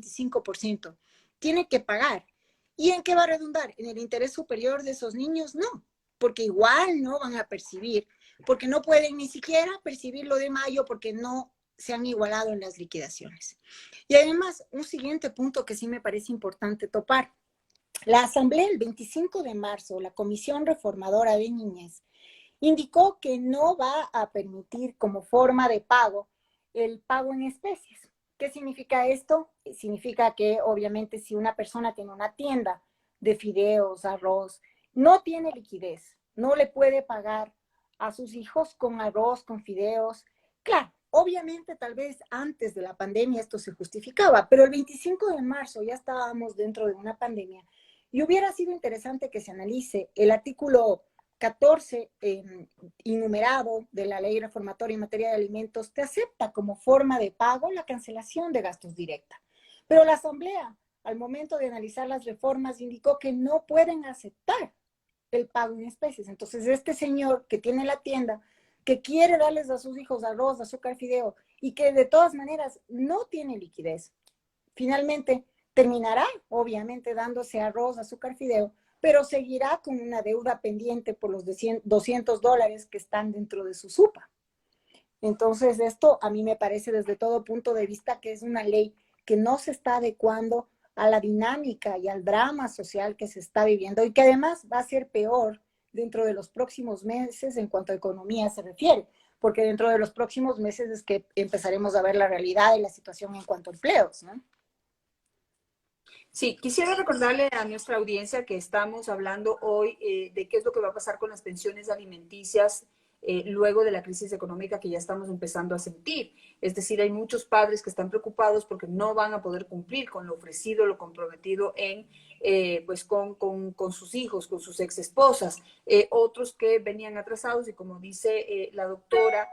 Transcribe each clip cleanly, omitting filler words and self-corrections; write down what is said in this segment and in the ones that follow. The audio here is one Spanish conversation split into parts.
25%. Tiene que pagar. ¿Y en qué va a redundar? ¿En el interés superior de esos niños? No, porque igual no van a percibir, porque no pueden ni siquiera percibir lo de mayo porque no se han igualado en las liquidaciones. Y además, un siguiente punto que sí me parece importante topar. La Asamblea el 25 de marzo, la Comisión Reformadora de Niñez, indicó que no va a permitir como forma de pago el pago en especies. ¿Qué significa esto? Significa que obviamente si una persona tiene una tienda de fideos, arroz, no tiene liquidez, no le puede pagar a sus hijos con arroz, con fideos. Claro, obviamente tal vez antes de la pandemia esto se justificaba, pero el 25 de marzo ya estábamos dentro de una pandemia y hubiera sido interesante que se analice el artículo 14 enumerado de la ley reformatoria en materia de alimentos, te acepta como forma de pago la cancelación de gastos directa. Pero la Asamblea, al momento de analizar las reformas, indicó que no pueden aceptar el pago en especies. Entonces, este señor que tiene la tienda, que quiere darles a sus hijos arroz, azúcar, fideo, y que de todas maneras no tiene liquidez, finalmente terminará, obviamente, dándose arroz, azúcar, fideo, pero seguirá con una deuda pendiente por los $200 que están dentro de su SUPA. Entonces, esto a mí me parece desde todo punto de vista que es una ley que no se está adecuando a la dinámica y al drama social que se está viviendo y que además va a ser peor dentro de los próximos meses en cuanto a economía se refiere, porque dentro de los próximos meses es que empezaremos a ver la realidad y la situación en cuanto a empleos, ¿no? Sí, quisiera recordarle a nuestra audiencia que estamos hablando hoy de qué es lo que va a pasar con las pensiones alimenticias luego de la crisis económica que ya estamos empezando a sentir. Es decir, hay muchos padres que están preocupados porque no van a poder cumplir con lo ofrecido, lo comprometido pues con sus hijos, con sus ex esposas. Otros que venían atrasados y como dice la doctora,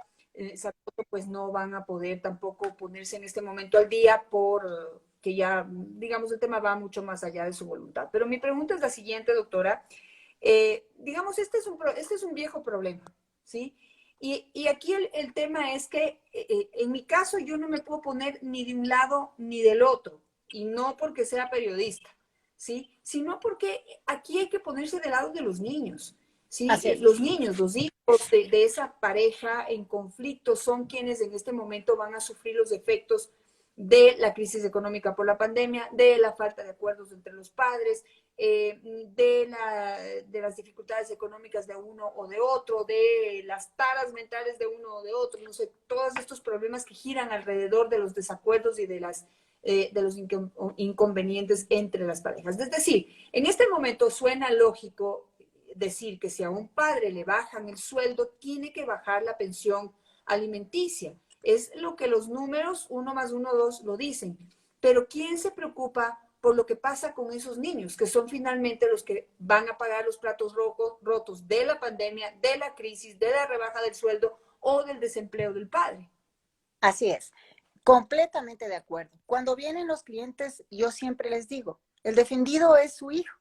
pues no van a poder tampoco ponerse en este momento al día por que ya, digamos, el tema va mucho más allá de su voluntad. Pero mi pregunta es la siguiente, doctora. Digamos, este es un viejo problema, ¿sí? Y aquí el tema es que en mi caso yo no me puedo poner ni de un lado ni del otro, y no porque sea periodista, ¿sí? Sino porque aquí hay que ponerse del lado de los niños, ¿sí? Así es. Los niños, los hijos de esa pareja en conflicto son quienes en este momento van a sufrir los efectos de la crisis económica por la pandemia, de la falta de acuerdos entre los padres, de las dificultades económicas de uno o de otro, de las taras mentales de uno o de otro, no sé, todos estos problemas que giran alrededor de los desacuerdos y de los inconvenientes entre las parejas. Es decir, en este momento suena lógico decir que si a un padre le bajan el sueldo, tiene que bajar la pensión alimenticia. Es lo que los números 1+1=2 lo dicen. Pero ¿quién se preocupa por lo que pasa con esos niños, que son finalmente los que van a pagar los platos rotos de la pandemia, de la crisis, de la rebaja del sueldo o del desempleo del padre? Así es. Completamente de acuerdo. Cuando vienen los clientes, yo siempre les digo, el defendido es su hijo.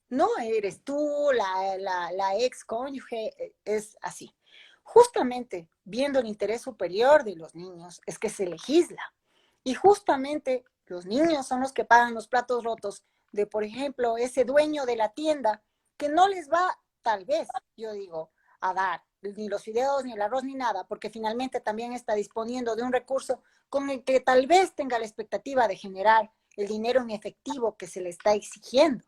No eres tú, la ex cónyuge, es así. Justamente viendo el interés superior de los niños es que se legisla. Y justamente los niños son los que pagan los platos rotos de, por ejemplo, ese dueño de la tienda que no les va, tal vez, yo digo, a dar ni los fideos, ni el arroz, ni nada, porque finalmente también está disponiendo de un recurso con el que tal vez tenga la expectativa de generar el dinero en efectivo que se le está exigiendo.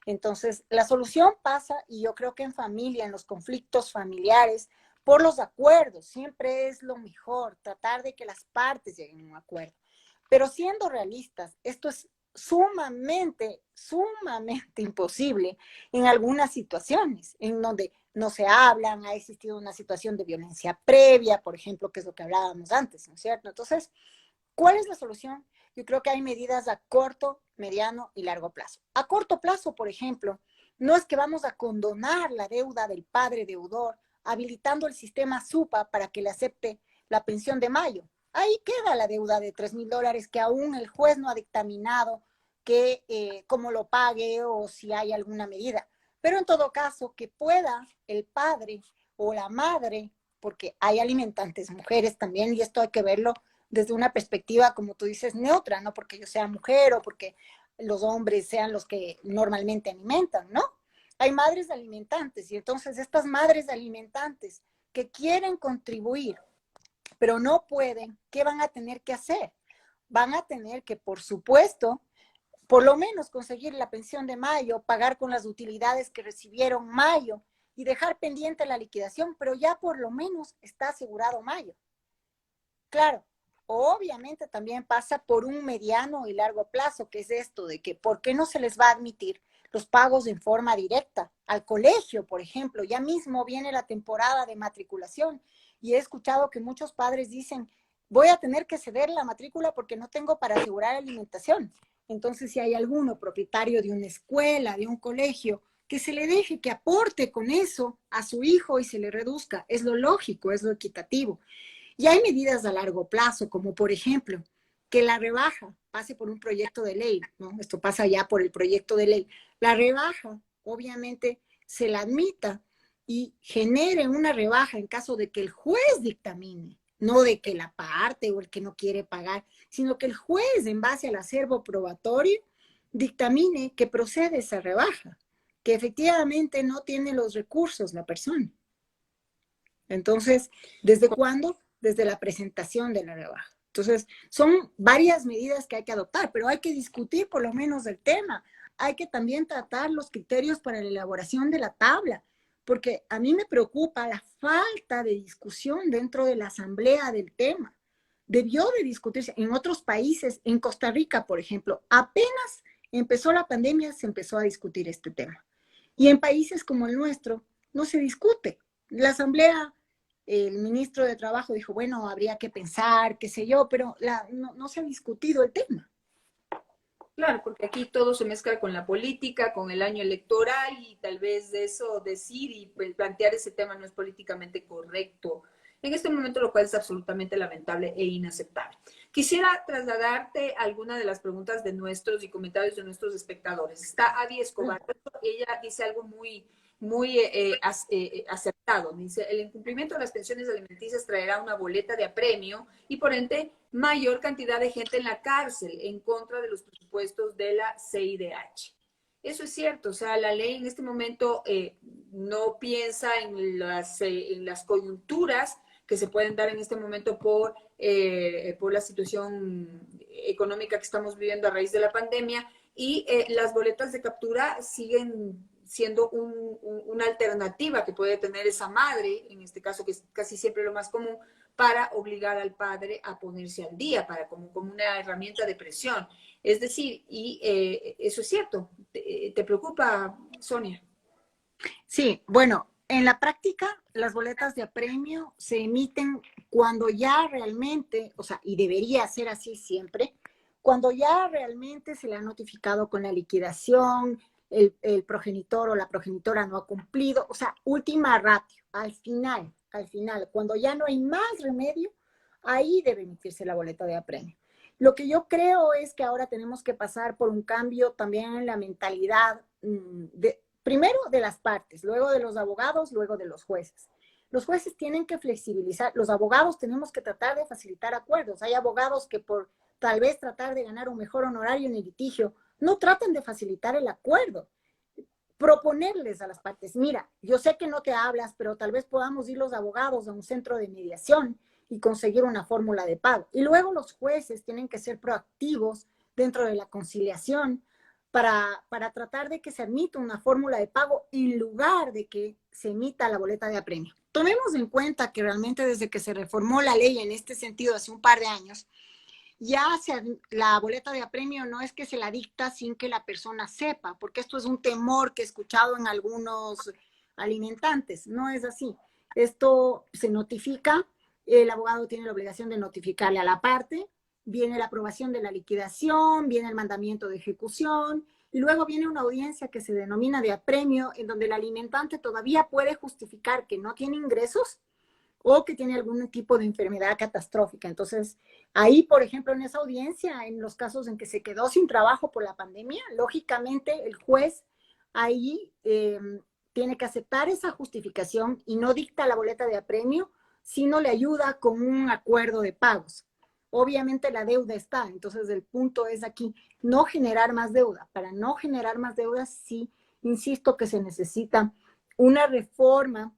Entonces, la solución pasa, y yo creo que en familia, en los conflictos familiares, por los acuerdos, siempre es lo mejor, tratar de que las partes lleguen a un acuerdo. Pero siendo realistas, esto es sumamente, sumamente imposible en algunas situaciones, en donde no se hablan, ha existido una situación de violencia previa, por ejemplo, que es lo que hablábamos antes, ¿no es cierto? Entonces, ¿cuál es la solución? Yo creo que hay medidas a corto, mediano y largo plazo. A corto plazo, por ejemplo, no es que vamos a condonar la deuda del padre deudor, habilitando el sistema SUPA para que le acepte la pensión de mayo. Ahí queda la deuda de $3,000 que aún el juez no ha dictaminado que cómo lo pague o si hay alguna medida. Pero en todo caso, que pueda el padre o la madre, porque hay alimentantes mujeres también, y esto hay que verlo desde una perspectiva, como tú dices, neutra, no porque yo sea mujer o porque los hombres sean los que normalmente alimentan, ¿no? Hay madres alimentantes y entonces estas madres alimentantes que quieren contribuir, pero no pueden, ¿qué van a tener que hacer? Van a tener que, por supuesto, por lo menos conseguir la pensión de mayo, pagar con las utilidades que recibieron mayo y dejar pendiente la liquidación, pero ya por lo menos está asegurado mayo. Claro, obviamente también pasa por un mediano y largo plazo, que es esto de que ¿por qué no se les va a admitir los pagos en forma directa al colegio, por ejemplo? Ya mismo viene la temporada de matriculación y he escuchado que muchos padres dicen, voy a tener que ceder la matrícula porque no tengo para asegurar alimentación. Entonces, si hay alguno propietario de una escuela, de un colegio, que se le deje que aporte con eso a su hijo y se le reduzca, es lo lógico, es lo equitativo. Y hay medidas a largo plazo, como por ejemplo, que la rebaja pase por un proyecto de ley, ¿no? Esto pasa ya por el proyecto de ley. La rebaja, obviamente, se la admita y genere una rebaja en caso de que el juez dictamine, no de que la parte o el que no quiere pagar, sino que el juez, en base al acervo probatorio, dictamine que procede esa rebaja, que efectivamente no tiene los recursos la persona. Entonces, ¿desde cuándo? Desde la presentación de la rebaja. Entonces, son varias medidas que hay que adoptar, pero hay que discutir por lo menos el tema. Hay que también tratar los criterios para la elaboración de la tabla, porque a mí me preocupa la falta de discusión dentro de la asamblea del tema. Debió de discutirse en otros países, en Costa Rica, por ejemplo, apenas empezó la pandemia, se empezó a discutir este tema. Y en países como el nuestro, no se discute. La asamblea, el ministro de Trabajo dijo, bueno, habría que pensar, qué sé yo, pero no se ha discutido el tema. Claro, porque aquí todo se mezcla con la política, con el año electoral y tal vez de eso decir y plantear ese tema no es políticamente correcto en este momento, lo cual es absolutamente lamentable e inaceptable. Quisiera trasladarte alguna de las preguntas de nuestros y comentarios de nuestros espectadores. Está Adi Escobar, ella dice algo muy acertado. Dice, el incumplimiento de las pensiones alimenticias traerá una boleta de apremio y por ende mayor cantidad de gente en la cárcel en contra de los presupuestos de la CIDH. Eso es cierto, o sea, la ley en este momento no piensa en las coyunturas que se pueden dar en este momento por la situación económica que estamos viviendo a raíz de la pandemia y las boletas de captura siguen siendo una alternativa que puede tener esa madre, en este caso que es casi siempre lo más común, para obligar al padre a ponerse al día, como una herramienta de presión. Es decir, y eso es cierto. ¿Te preocupa, Sonia? Sí, bueno, en la práctica las boletas de apremio se emiten cuando ya realmente, o sea, y debería ser así siempre, cuando ya realmente se le ha notificado con la liquidación, el progenitor o la progenitora no ha cumplido, o sea, última ratio, al final, cuando ya no hay más remedio, ahí debe emitirse la boleta de apremio. Lo que yo creo es que ahora tenemos que pasar por un cambio también en la mentalidad primero de las partes, luego de los abogados, luego de los jueces. Los jueces tienen que flexibilizar, los abogados tenemos que tratar de facilitar acuerdos. Hay abogados que por tal vez tratar de ganar un mejor honorario en el litigio, no tratan de facilitar el acuerdo. Proponerles a las partes, mira, yo sé que no te hablas, pero tal vez podamos ir los abogados a un centro de mediación y conseguir una fórmula de pago. Y luego los jueces tienen que ser proactivos dentro de la conciliación para tratar de que se admita una fórmula de pago en lugar de que se emita la boleta de apremio. Tomemos en cuenta que realmente desde que se reformó la ley en este sentido hace un par de años, ya la boleta de apremio no es que se la dicta sin que la persona sepa, porque esto es un temor que he escuchado en algunos alimentantes, no es así. Esto se notifica, el abogado tiene la obligación de notificarle a la parte, viene la aprobación de la liquidación, viene el mandamiento de ejecución, y luego viene una audiencia que se denomina de apremio, en donde el alimentante todavía puede justificar que no tiene ingresos o que tiene algún tipo de enfermedad catastrófica. Entonces, ahí, por ejemplo, en esa audiencia, en los casos en que se quedó sin trabajo por la pandemia, lógicamente el juez ahí tiene que aceptar esa justificación y no dicta la boleta de apremio, sino le ayuda con un acuerdo de pagos. obviamente la deuda está. Entonces el punto es aquí no generar más deuda. Para no generar más deuda, sí, insisto que se necesita una reforma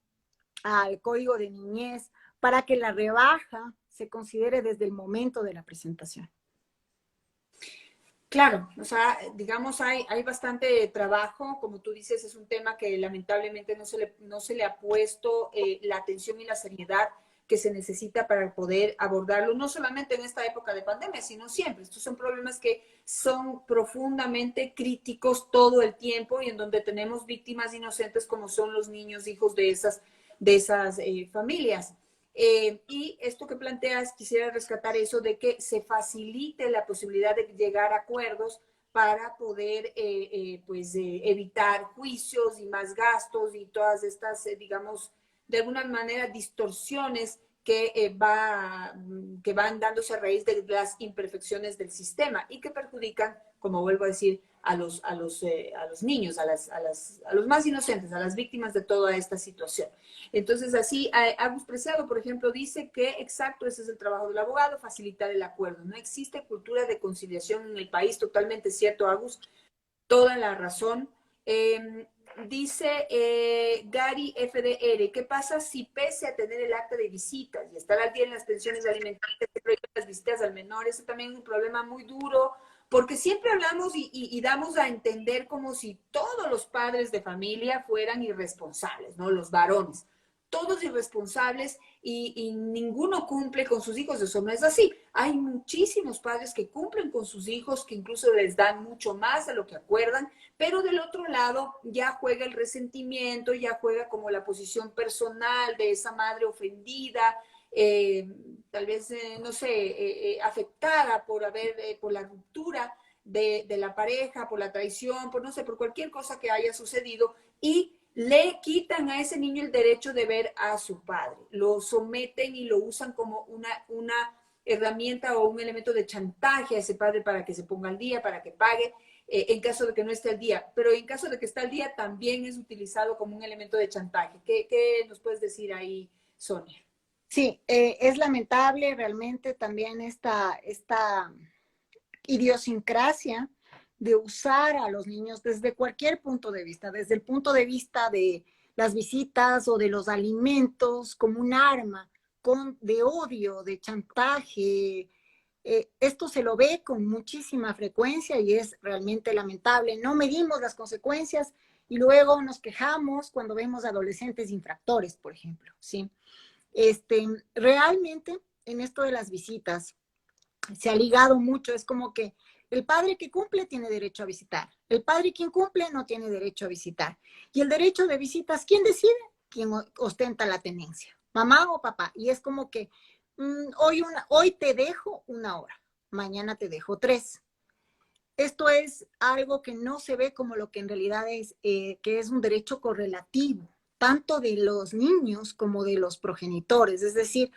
al código de niñez para que la rebaja se considere desde el momento de la presentación. Claro, o sea, digamos, hay bastante trabajo, como tú dices, es un tema que lamentablemente no se le ha puesto la atención y la seriedad que se necesita para poder abordarlo, no solamente en esta época de pandemia, sino siempre. Estos son problemas que son profundamente críticos todo el tiempo y en donde tenemos víctimas inocentes como son los niños, hijos de esas familias. Y esto que planteas, quisiera rescatar eso de que se facilite la posibilidad de llegar a acuerdos para poder evitar juicios y más gastos y todas estas, digamos, de alguna manera distorsiones que van dándose a raíz de las imperfecciones del sistema y que perjudican, como vuelvo a decir, a los niños, a los más inocentes, a las víctimas de toda esta situación. Entonces, así, Agus Preciado, por ejemplo, dice que, exacto, ese es el trabajo del abogado, facilitar el acuerdo. No existe cultura de conciliación en el país, totalmente cierto, Agus, toda la razón. Dice Gary FDR, ¿qué pasa si pese a tener el acta de visitas y estar al día en las pensiones alimentarias, se prohíben las visitas al menor? Ese también es un problema muy duro, porque siempre hablamos y damos a entender como si todos los padres de familia fueran irresponsables, ¿no? Los varones, todos irresponsables y ninguno cumple con sus hijos. Eso no es así. Hay muchísimos padres que cumplen con sus hijos, que incluso les dan mucho más de lo que acuerdan, pero del otro lado ya juega el resentimiento, ya juega como la posición personal de esa madre ofendida, tal vez, no sé, afectada por la ruptura de la pareja, por la traición, por no sé, por cualquier cosa que haya sucedido, y le quitan a ese niño el derecho de ver a su padre, lo someten y lo usan como una herramienta o un elemento de chantaje a ese padre para que se ponga al día, para que pague, en caso de que no esté al día. Pero en caso de que esté al día, también es utilizado como un elemento de chantaje. ¿Qué nos puedes decir ahí, Sonia? Sí, es lamentable realmente también esta idiosincrasia de usar a los niños desde cualquier punto de vista, desde el punto de vista de las visitas o de los alimentos como un arma de odio, de chantaje. Esto se lo ve con muchísima frecuencia y es realmente lamentable. No medimos las consecuencias y luego nos quejamos cuando vemos adolescentes infractores, por ejemplo, ¿sí? Realmente en esto de las visitas se ha ligado mucho, es como que el padre que cumple tiene derecho a visitar, el padre que incumple no tiene derecho a visitar. Y el derecho de visitas, ¿quién decide? ¿Quién ostenta la tenencia? ¿Mamá o papá? Y es como que hoy te dejo 1 hora, mañana te dejo 3. Esto es algo que no se ve como lo que en realidad es, que es un derecho correlativo, tanto de los niños como de los progenitores. Es decir,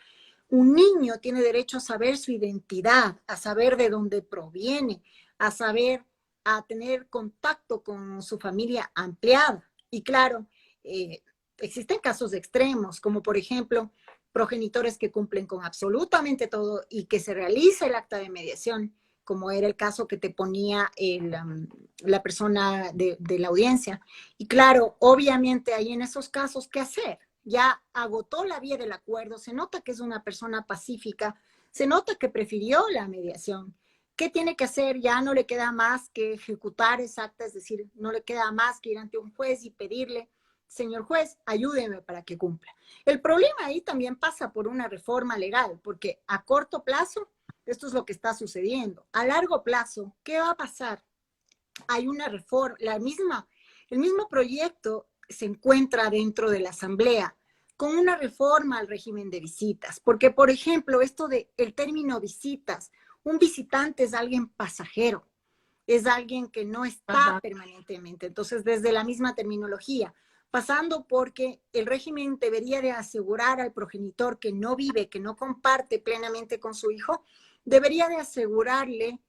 un niño tiene derecho a saber su identidad, a saber de dónde proviene, a saber, a tener contacto con su familia ampliada. Y claro, existen casos extremos, como por ejemplo, progenitores que cumplen con absolutamente todo y que se realiza el acta de mediación, como era el caso que te ponía la persona de la audiencia. Y claro, obviamente hay en esos casos, ¿qué hacer? Ya agotó la vía del acuerdo, se nota que es una persona pacífica, se nota que prefirió la mediación. ¿Qué tiene que hacer? Ya no le queda más que ejecutar esa acta, es decir, no le queda más que ir ante un juez y pedirle, señor juez, ayúdeme para que cumpla. El problema ahí también pasa por una reforma legal, porque a corto plazo, esto es lo que está sucediendo. A largo plazo, ¿qué va a pasar? Hay una reforma, el mismo proyecto se encuentra dentro de la Asamblea con una reforma al régimen de visitas. Porque, por ejemplo, esto de el término visitas, un visitante es alguien pasajero, es alguien que no está permanentemente. Entonces, desde la misma terminología, pasando porque el régimen debería de asegurar al progenitor que no vive, que no comparte plenamente con su hijo, debería de asegurarle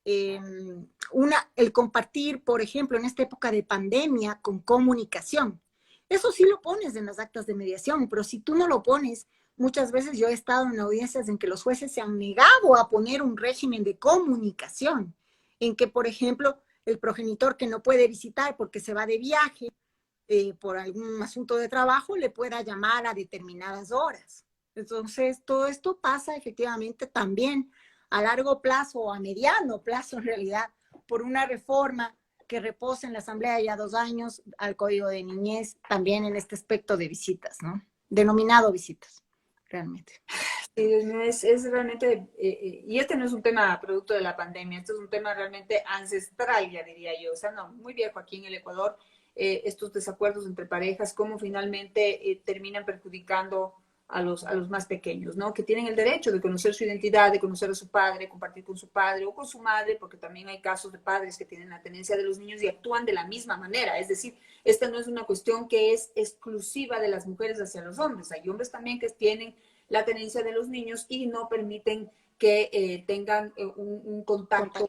el compartir, por ejemplo, en esta época de pandemia, con comunicación. Eso sí lo pones en las actas de mediación, pero si tú no lo pones, muchas veces yo he estado en audiencias en que los jueces se han negado a poner un régimen de comunicación, en que, por ejemplo, el progenitor que no puede visitar porque se va de viaje por algún asunto de trabajo le pueda llamar a determinadas horas. Entonces, todo esto pasa efectivamente también a largo plazo o a mediano plazo en realidad por una reforma que reposa en la Asamblea ya 2 años al Código de Niñez, también en este aspecto de visitas, ¿no? Denominado visitas, realmente. Sí, es realmente, y este no es un tema producto de la pandemia, este es un tema realmente ancestral, ya diría yo, o sea, no, muy viejo aquí en el Ecuador, estos desacuerdos entre parejas, cómo finalmente terminan perjudicando a los más pequeños, ¿no? Que tienen el derecho de conocer su identidad, de conocer a su padre, compartir con su padre o con su madre, porque también hay casos de padres que tienen la tenencia de los niños y actúan de la misma manera, es decir, esta no es una cuestión que es exclusiva de las mujeres hacia los hombres, hay hombres también que tienen la tenencia de los niños y no permiten que tengan un contacto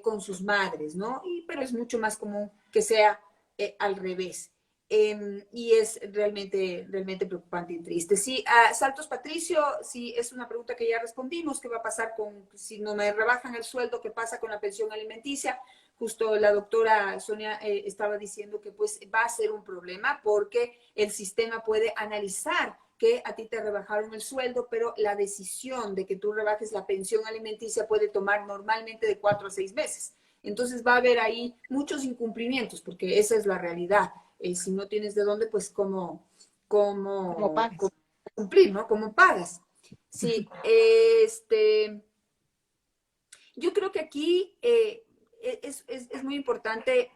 con sus madres, ¿no? Pero es mucho más común que sea al revés. Y es realmente preocupante y triste. Sí, Saltos Patricio, sí, es una pregunta que ya respondimos, ¿qué va a pasar con, si no me rebajan el sueldo, qué pasa con la pensión alimenticia? Justo la doctora Sonia estaba diciendo que pues va a ser un problema porque el sistema puede analizar que a ti te rebajaron el sueldo, pero la decisión de que tú rebajes la pensión alimenticia puede tomar normalmente de 4 a 6 meses. Entonces va a haber ahí muchos incumplimientos, porque esa es la realidad. Si no tienes de dónde, pues Como cómo pagas. cumplir, ¿no? ¿Cómo pagas? Sí, yo creo que aquí es muy importante,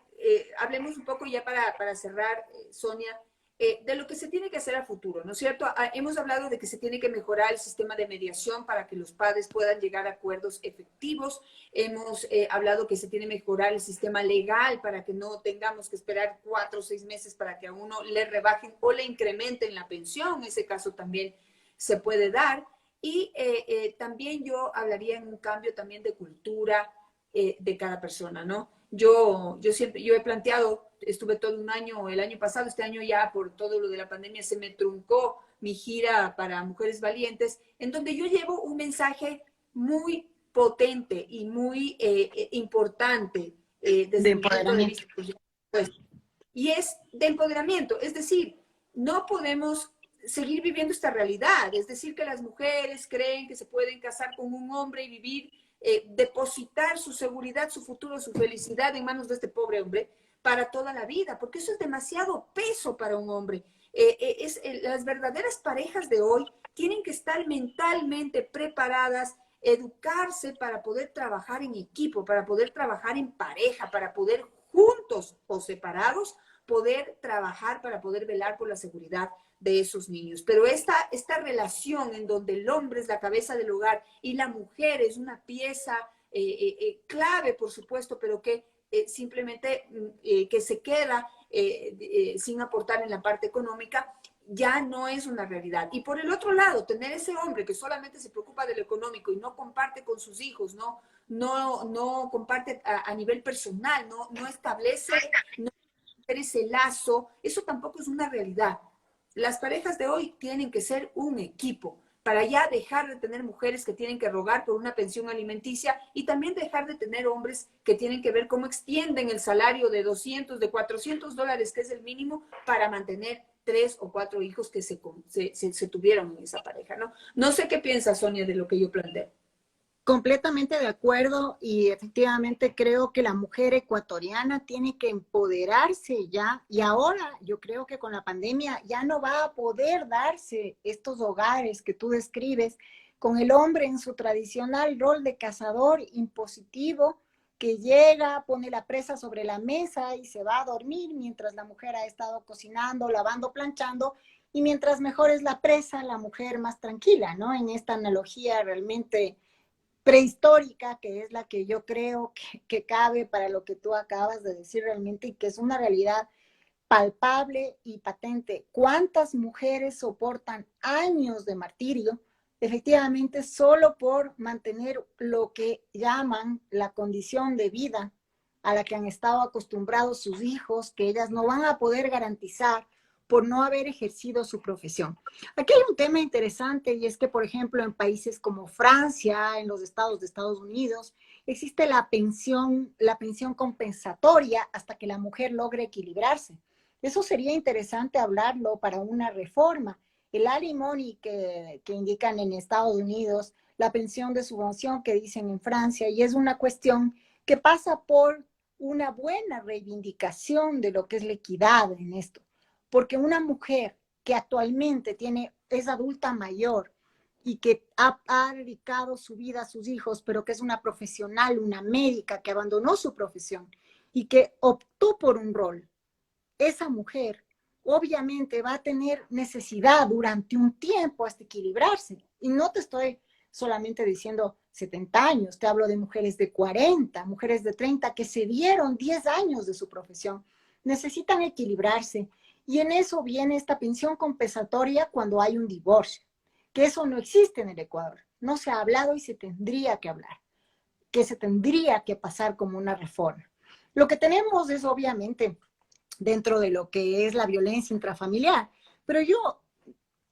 hablemos un poco ya para cerrar, Sonia, de lo que se tiene que hacer a futuro, ¿no es cierto? Hemos hablado de que se tiene que mejorar el sistema de mediación para que los padres puedan llegar a acuerdos efectivos. Hemos hablado que se tiene que mejorar el sistema legal para que no tengamos que esperar 4 o 6 meses para que a uno le rebajen o le incrementen la pensión. Ese caso también se puede dar. Y también yo hablaría en un cambio también de cultura de cada persona, ¿no? Yo he planteado, estuve todo un año, el año pasado, este año ya por todo lo de la pandemia se me truncó mi gira para Mujeres Valientes, en donde yo llevo un mensaje muy potente y muy importante De desde mi punto de empoderamiento. vista, pues, y es de empoderamiento, es decir, no podemos seguir viviendo esta realidad, es decir, que las mujeres creen que se pueden casar con un hombre y vivir, depositar su seguridad, su futuro, su felicidad en manos de este pobre hombre para toda la vida, porque eso es demasiado peso para un hombre. Las verdaderas parejas de hoy tienen que estar mentalmente preparadas, educarse para poder trabajar en equipo, para poder trabajar en pareja, para poder juntos o separados poder trabajar para poder velar por la seguridad de esos niños. Pero esta relación en donde el hombre es la cabeza del hogar y la mujer es una pieza clave, por supuesto, pero que simplemente que se queda sin aportar en la parte económica, ya no es una realidad. Y por el otro lado, tener ese hombre que solamente se preocupa de lo económico y no comparte con sus hijos, no comparte a nivel personal, no establece, no ese lazo, eso tampoco es una realidad. Las parejas de hoy tienen que ser un equipo para ya dejar de tener mujeres que tienen que rogar por una pensión alimenticia y también dejar de tener hombres que tienen que ver cómo extienden el salario de 200, de $400, que es el mínimo, para mantener 3 o 4 hijos que se tuvieron en esa pareja, ¿no? No sé qué piensa Sonia de lo que yo planteo. Completamente de acuerdo y efectivamente creo que la mujer ecuatoriana tiene que empoderarse ya y ahora yo creo que con la pandemia ya no va a poder darse estos hogares que tú describes con el hombre en su tradicional rol de cazador impositivo que llega, pone la presa sobre la mesa y se va a dormir mientras la mujer ha estado cocinando, lavando, planchando y mientras mejor es la presa, la mujer más tranquila, ¿no? En esta analogía realmente prehistórica, que es la que yo creo que cabe para lo que tú acabas de decir realmente y que es una realidad palpable y patente. ¿Cuántas mujeres soportan años de martirio, efectivamente, solo por mantener lo que llaman la condición de vida a la que han estado acostumbrados sus hijos, que ellas no van a poder garantizar por no haber ejercido su profesión. Aquí hay un tema interesante y es que, por ejemplo, en países como Francia, en los estados de Estados Unidos, existe la pensión compensatoria hasta que la mujer logre equilibrarse. Eso sería interesante hablarlo para una reforma. El alimony que indican en Estados Unidos, la pensión de subvención que dicen en Francia, y es una cuestión que pasa por una buena reivindicación de lo que es la equidad en esto. Porque una mujer que actualmente es adulta mayor y que ha dedicado su vida a sus hijos, pero que es una profesional, una médica que abandonó su profesión y que optó por un rol, esa mujer obviamente va a tener necesidad durante un tiempo hasta equilibrarse. Y no te estoy solamente diciendo 70 años, te hablo de mujeres de 40, mujeres de 30 que se dieron 10 años de su profesión. Necesitan equilibrarse. Y en eso viene esta pensión compensatoria cuando hay un divorcio, que eso no existe en el Ecuador. No se ha hablado y se tendría que hablar, que se tendría que pasar como una reforma. Lo que tenemos es obviamente dentro de lo que es la violencia intrafamiliar. Pero yo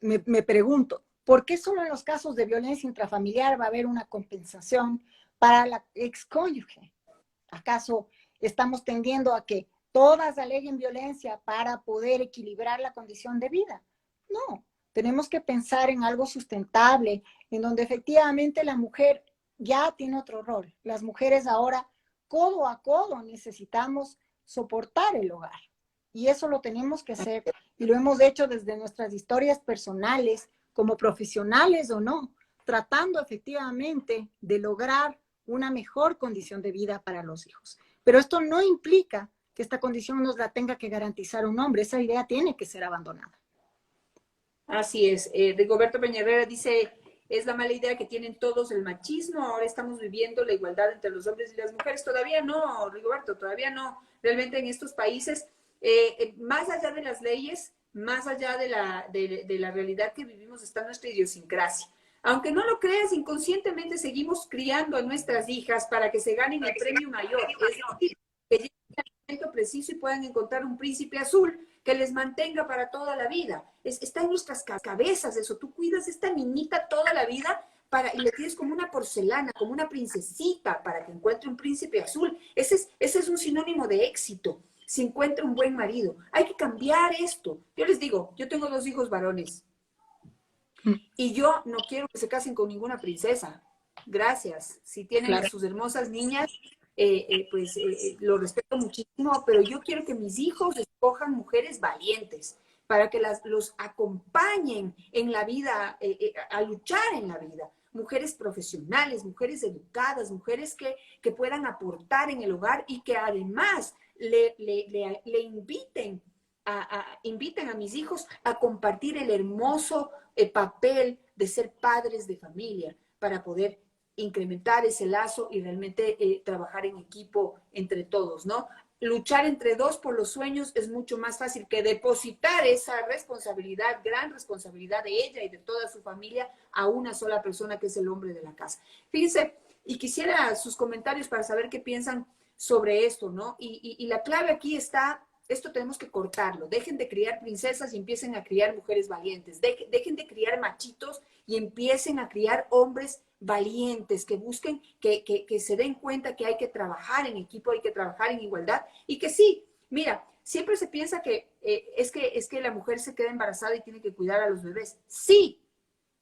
me pregunto, ¿por qué solo en los casos de violencia intrafamiliar va a haber una compensación para la excónyuge? ¿Acaso estamos tendiendo a que todas aleguen violencia para poder equilibrar la condición de vida? No, tenemos que pensar en algo sustentable, en donde efectivamente la mujer ya tiene otro rol. Las mujeres ahora, codo a codo, necesitamos soportar el hogar. Y eso lo tenemos que hacer y lo hemos hecho desde nuestras historias personales, como profesionales o no, tratando efectivamente de lograr una mejor condición de vida para los hijos. Pero esto no implica que esta condición nos la tenga que garantizar un hombre. Esa idea tiene que ser abandonada. Así es. Rigoberto Peñarera dice, es la mala idea que tienen todos el machismo, ahora estamos viviendo la igualdad entre los hombres y las mujeres. Todavía no, Rigoberto, todavía no. Realmente en estos países, más allá de las leyes, más allá de la realidad que vivimos, está nuestra idiosincrasia. Aunque no lo creas, inconscientemente seguimos criando a nuestras hijas para que se ganen el premio mayor. Es decir, que lleguen al momento preciso y puedan encontrar un príncipe azul que les mantenga para toda la vida. Está en nuestras cabezas eso. Tú cuidas a esta niñita toda la vida y le tienes como una porcelana, como una princesita para que encuentre un príncipe azul. Ese es un sinónimo de éxito. Si encuentra un buen marido. Hay que cambiar esto. Yo les digo, yo tengo 2 hijos varones y yo no quiero que se casen con ninguna princesa. Gracias. Si tienen Claro. a sus hermosas niñas, lo respeto muchísimo, pero yo quiero que mis hijos escojan mujeres valientes para que los acompañen en la vida, a luchar en la vida. Mujeres profesionales, mujeres educadas, mujeres que puedan aportar en el hogar y que además le inviten a mis hijos a compartir el hermoso papel de ser padres de familia para poder incrementar ese lazo y realmente trabajar en equipo entre todos, ¿no? Luchar entre dos por los sueños es mucho más fácil que depositar esa responsabilidad, gran responsabilidad de ella y de toda su familia a una sola persona que es el hombre de la casa. Fíjense, y quisiera sus comentarios para saber qué piensan sobre esto, ¿no? Y la clave aquí está, esto tenemos que cortarlo. Dejen de criar princesas y empiecen a criar mujeres valientes. Dejen de criar machitos y empiecen a criar hombres valientes, que busquen, que se den cuenta que hay que trabajar en equipo, hay que trabajar en igualdad y que sí, mira, siempre se piensa que es que la mujer se queda embarazada y tiene que cuidar a los bebés. Sí,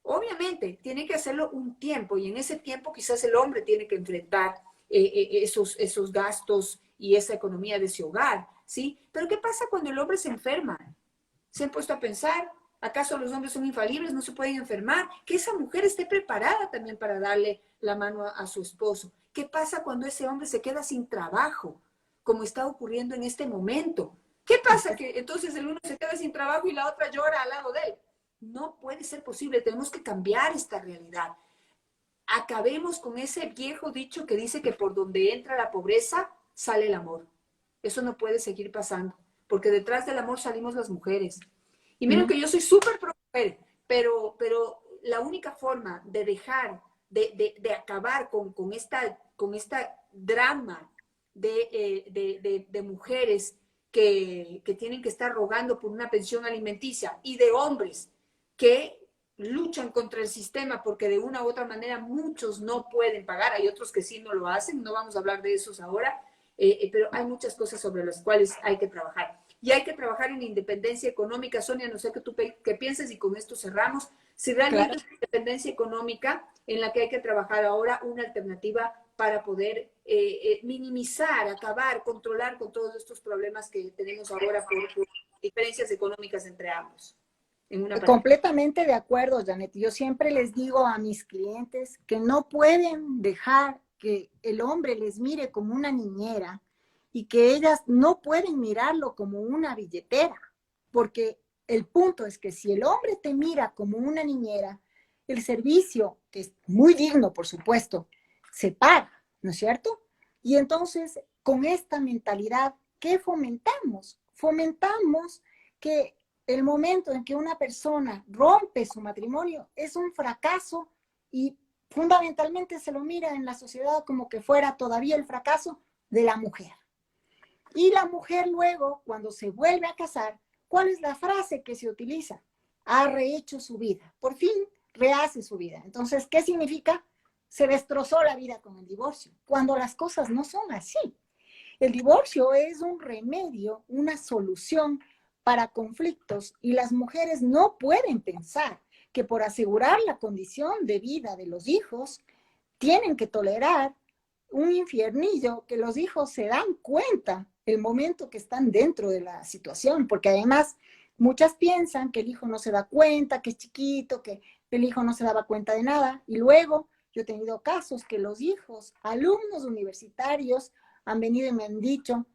obviamente, tiene que hacerlo un tiempo y en ese tiempo quizás el hombre tiene que enfrentar esos gastos y esa economía de ese hogar, ¿sí? Pero ¿qué pasa cuando el hombre se enferma? ¿Se han puesto a pensar? ¿Acaso los hombres son infalibles? ¿No se pueden enfermar? Que esa mujer esté preparada también para darle la mano a su esposo. ¿Qué pasa cuando ese hombre se queda sin trabajo? Como está ocurriendo en este momento. ¿Qué pasa? Que entonces el uno se queda sin trabajo y la otra llora al lado de él. No puede ser posible. Tenemos que cambiar esta realidad. Acabemos con ese viejo dicho que dice que por donde entra la pobreza, sale el amor. Eso no puede seguir pasando, porque detrás del amor salimos las mujeres. Y miren que yo soy súper pro mujer, pero la única forma de dejar, de acabar con esta drama de mujeres que tienen que estar rogando por una pensión alimenticia y de hombres que luchan contra el sistema porque de una u otra manera muchos no pueden pagar, hay otros que sí no lo hacen, no vamos a hablar de esos ahora, pero hay muchas cosas sobre las cuales hay que trabajar. Y hay que trabajar en independencia económica. Sonia, no sé qué pienses y con esto cerramos. Si realmente Claro. es independencia económica en la que hay que trabajar ahora una alternativa para poder minimizar, acabar, controlar con todos estos problemas que tenemos ahora por diferencias económicas entre ambos. En una pareja. Completamente de acuerdo, Janet. Yo siempre les digo a mis clientes que no pueden dejar que el hombre les mire como una niñera y que ellas no pueden mirarlo como una billetera, porque el punto es que si el hombre te mira como una niñera, el servicio, que es muy digno, por supuesto, se paga, ¿no es cierto? Y entonces, con esta mentalidad, ¿qué fomentamos? Fomentamos que el momento en que una persona rompe su matrimonio es un fracaso y fundamentalmente se lo mira en la sociedad como que fuera todavía el fracaso de la mujer. Y la mujer luego, cuando se vuelve a casar, ¿cuál es la frase que se utiliza? Ha rehecho su vida, por fin rehace su vida. Entonces, ¿qué significa? Se destrozó la vida con el divorcio, cuando las cosas no son así. El divorcio es un remedio, una solución para conflictos y las mujeres no pueden pensar que por asegurar la condición de vida de los hijos tienen que tolerar un infiernillo que los hijos se dan cuenta el momento que están dentro de la situación, porque además muchas piensan que el hijo no se da cuenta, que es chiquito, que el hijo no se daba cuenta de nada, y luego yo he tenido casos que los hijos, alumnos universitarios, han venido y me han dicho,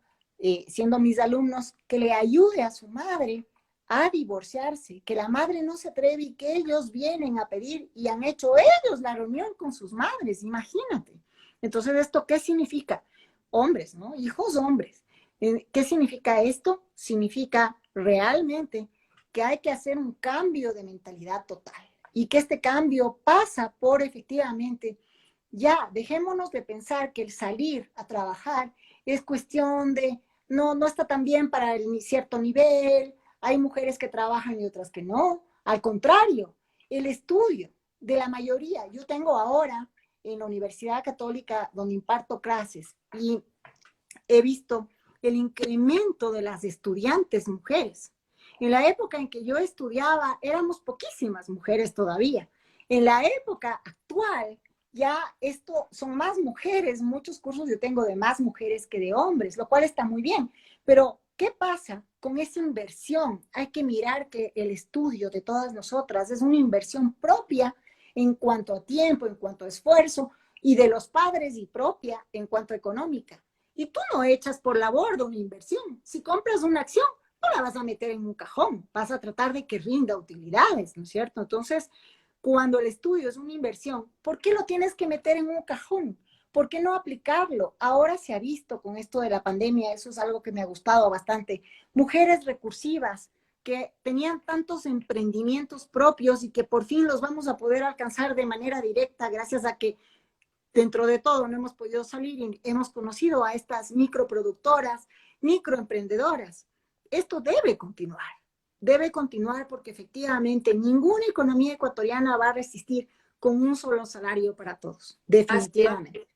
siendo mis alumnos, que le ayude a su madre a divorciarse, que la madre no se atreve y que ellos vienen a pedir y han hecho ellos la reunión con sus madres, imagínate. Entonces, ¿esto qué significa? Hombres, ¿no? Hijos hombres. ¿Qué significa esto? Significa realmente que hay que hacer un cambio de mentalidad total y que este cambio pasa por efectivamente, ya, dejémonos de pensar que el salir a trabajar es cuestión de, no está tan bien para el cierto nivel, hay mujeres que trabajan y otras que no. Al contrario, el estudio de la mayoría, yo tengo ahora en la Universidad Católica donde imparto clases y he visto el incremento de las estudiantes mujeres. En la época en que yo estudiaba éramos poquísimas mujeres todavía. En la época actual ya esto son más mujeres, muchos cursos yo tengo de más mujeres que de hombres, lo cual está muy bien, pero ¿qué pasa con esa inversión? Hay que mirar que el estudio de todas nosotras es una inversión propia en cuanto a tiempo, en cuanto a esfuerzo, y de los padres y propia en cuanto a económica. Y tú no echas por la borda una inversión. Si compras una acción, no la vas a meter en un cajón, vas a tratar de que rinda utilidades, ¿no es cierto? Entonces, cuando el estudio es una inversión, ¿por qué lo tienes que meter en un cajón? ¿Por qué no aplicarlo? Ahora se ha visto con esto de la pandemia, eso es algo que me ha gustado bastante. Mujeres recursivas que tenían tantos emprendimientos propios y que por fin los vamos a poder alcanzar de manera directa gracias a que dentro de todo no hemos podido salir y hemos conocido a estas microproductoras, microemprendedoras. Esto debe continuar porque efectivamente ninguna economía ecuatoriana va a resistir con un solo salario para todos, definitivamente.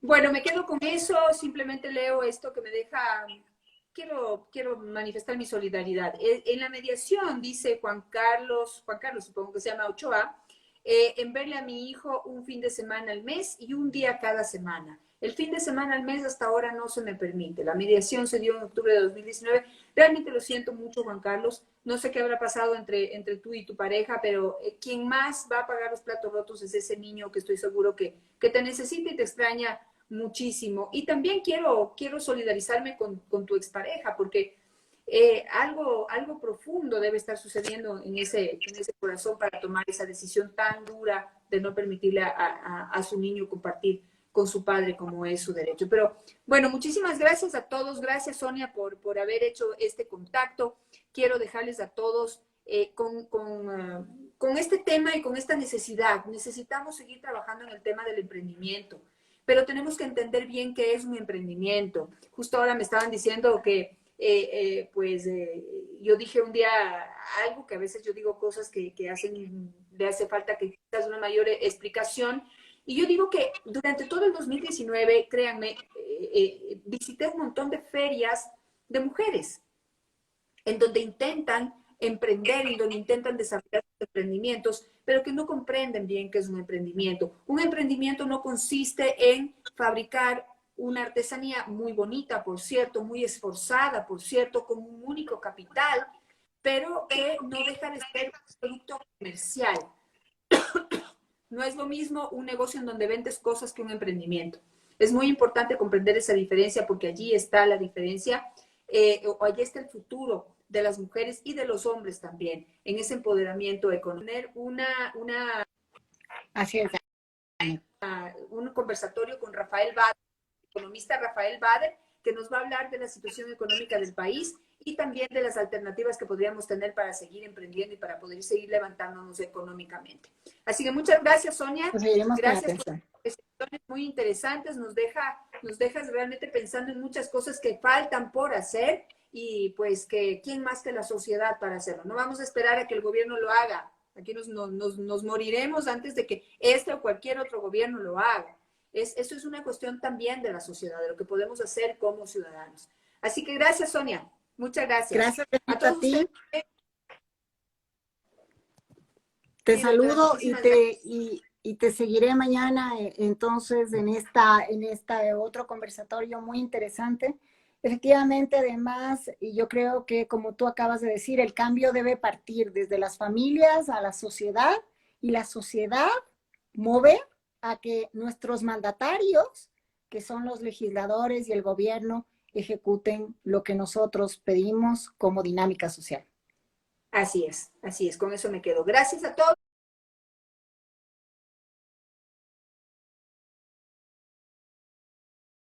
Bueno, me quedo con eso, simplemente leo esto que me deja, quiero manifestar mi solidaridad. En la mediación, dice Juan Carlos supongo que se llama Ochoa, en verle a mi hijo un fin de semana al mes y un día cada semana. El fin de semana al mes hasta ahora no se me permite. La mediación se dio en octubre de 2019. Realmente lo siento mucho, Juan Carlos. No sé qué habrá pasado entre tú y tu pareja, pero quien más va a pagar los platos rotos es ese niño que estoy seguro que te necesita y te extraña muchísimo. Y también quiero solidarizarme con tu expareja, porque algo profundo debe estar sucediendo en ese corazón para tomar esa decisión tan dura de no permitirle a su niño compartir con su padre como es su derecho. Pero bueno, muchísimas gracias a todos. Gracias, Sonia, por haber hecho este contacto. Quiero dejarles a todos con este tema y con esta necesidad. Necesitamos seguir trabajando en el tema del emprendimiento, pero tenemos que entender bien qué es un emprendimiento. Justo ahora me estaban diciendo que yo dije un día algo que a veces yo digo cosas que le hace falta que quizás una mayor explicación. Y yo digo que durante todo el 2019, créanme, visité un montón de ferias de mujeres en donde intentan emprender, en donde intentan desarrollar sus emprendimientos, pero que no comprenden bien qué es un emprendimiento. Un emprendimiento no consiste en fabricar una artesanía muy bonita, por cierto, muy esforzada, por cierto, con un único capital, pero que no deja de ser un producto comercial. No es lo mismo un negocio en donde vendes cosas que un emprendimiento. Es muy importante comprender esa diferencia porque allí está la diferencia, o allí está el futuro de las mujeres y de los hombres también, en ese empoderamiento económico. Tener Así es. un conversatorio con Rafael Bader, economista Rafael Bader, que nos va a hablar de la situación económica del país y también de las alternativas que podríamos tener para seguir emprendiendo y para poder seguir levantándonos económicamente. Así que muchas gracias, Sonia. Pues seguiremos con Gracias por atención. explicaciones muy interesantes. Nos dejas realmente pensando en muchas cosas que faltan por hacer y pues que quién más que la sociedad para hacerlo. No vamos a esperar a que el gobierno lo haga. Aquí nos moriremos antes de que este o cualquier otro gobierno lo haga. Eso es una cuestión también de la sociedad, de lo que podemos hacer como ciudadanos. Así que gracias, Sonia. Muchas gracias. Gracias A todos a ti. ustedes. Te Sí, doctora, saludo muchísimas gracias. y te seguiré mañana entonces en esta otro conversatorio muy interesante. Efectivamente, además, y yo creo que como tú acabas de decir, el cambio debe partir desde las familias a la sociedad y la sociedad mover a que nuestros mandatarios, que son los legisladores y el gobierno, ejecuten lo que nosotros pedimos como dinámica social. Así es, con eso me quedo. Gracias a todos.